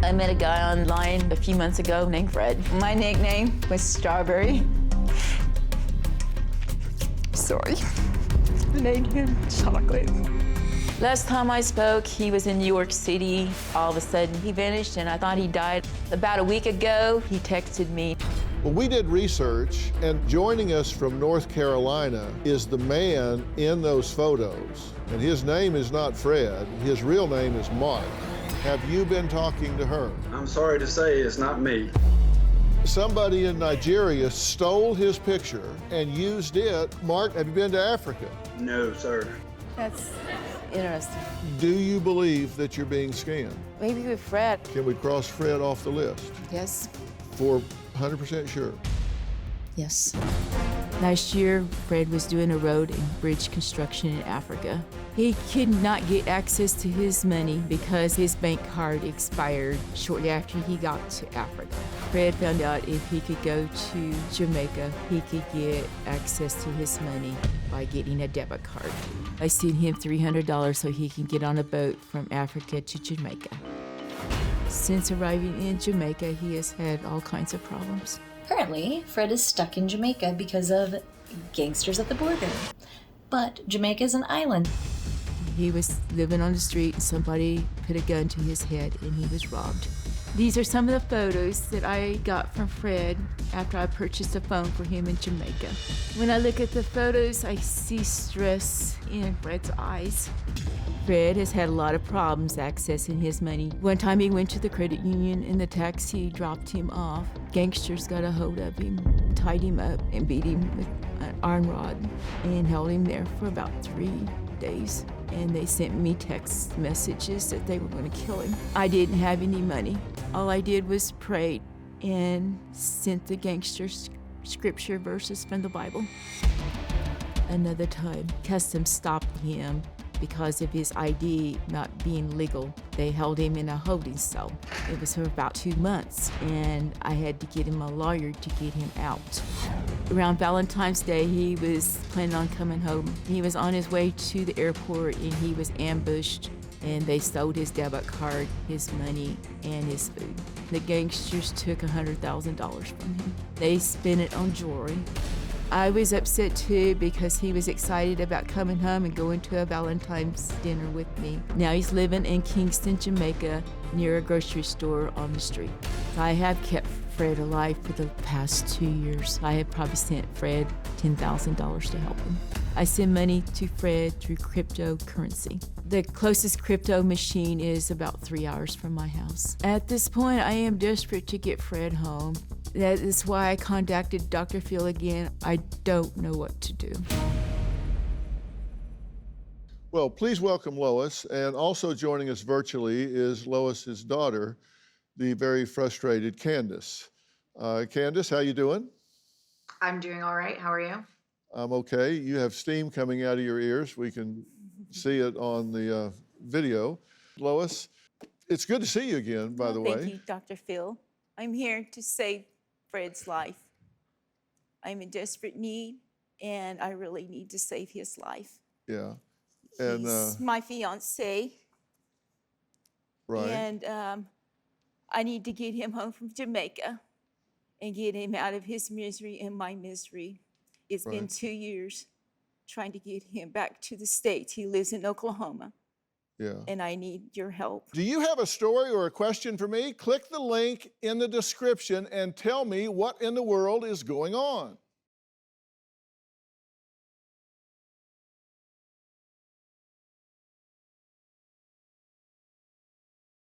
I met a guy online a few months ago named Fred. My nickname was Strawberry. Sorry. I named him Chocolate. Last time I spoke, he was in New York City. All of a sudden, he vanished, and I thought he died. About a week ago, he texted me. Well, we did research, and joining us from North Carolina is the man in those photos. And his name is not Fred, his real name is Mark. Have you been talking to her? I'm sorry to say it's not me. Somebody in Nigeria stole his picture and used it. Mark, have you been to Africa? No, sir. That's interesting. Do you believe that you're being scammed? Maybe with Fred. Can we cross Fred off the list? Yes. For 100% sure. Yes. Last year, Fred was doing a road and bridge construction in Africa. He could not get access to his money because his bank card expired shortly after he got to Africa. Fred found out if he could go to Jamaica, he could get access to his money by getting a debit card. I sent him $300 so he can get on a boat from Africa to Jamaica. Since arriving in Jamaica, he has had all kinds of problems. Currently, Fred is stuck in Jamaica because of gangsters at the border. But Jamaica is an island. He was living on the street and somebody put a gun to his head and he was robbed. These are some of the photos that I got from Fred after I purchased a phone for him in Jamaica. When I look at the photos, I see stress in Fred's eyes. Fred has had a lot of problems accessing his money. One time he went to the credit union and the taxi dropped him off. Gangsters got a hold of him, tied him up and beat him with an iron rod and held him there for about 3 days. And they sent me text messages that they were going to kill him. I didn't have any money. All I did was pray and sent the gangsters scripture verses from the Bible. Another time, customs stopped him because of his ID not being legal. They held him in a holding cell. It was for about 2 months, and I had to get him a lawyer to get him out. Around Valentine's Day, he was planning on coming home. He was on his way to the airport, and he was ambushed, and they stole his debit card, his money, and his food. The gangsters took $100,000 from him. They spent it on jewelry. I was upset too because he was excited about coming home and going to a Valentine's dinner with me. Now he's living in Kingston, Jamaica, near a grocery store on the street. I have kept Fred alive for the past 2 years. I have probably sent Fred $10,000 to help him. I send money to Fred through cryptocurrency. The closest crypto machine is about 3 hours from my house. At this point, I am desperate to get Fred home. That is why I contacted Dr. Phil again. I don't know what to do. Well, please welcome Lois. And also joining us virtually is Lois's daughter, the very frustrated Candace. Candace, how you doing? I'm doing all right. How are you? I'm okay. You have steam coming out of your ears. We can see it on the video. Lois, it's good to see you again, by the way. Thank you, Dr. Phil. I'm here to save Fred's life. I'm in desperate need, and I really need to save his life. Yeah. And he's my fiancé. Right. And I need to get him home from Jamaica and get him out of his misery and my misery. It's been 2 years trying to get him back to the States. He lives in Oklahoma. Yeah. And I need your help. Do you have a story or a question for me? Click the link in the description and tell me what in the world is going on.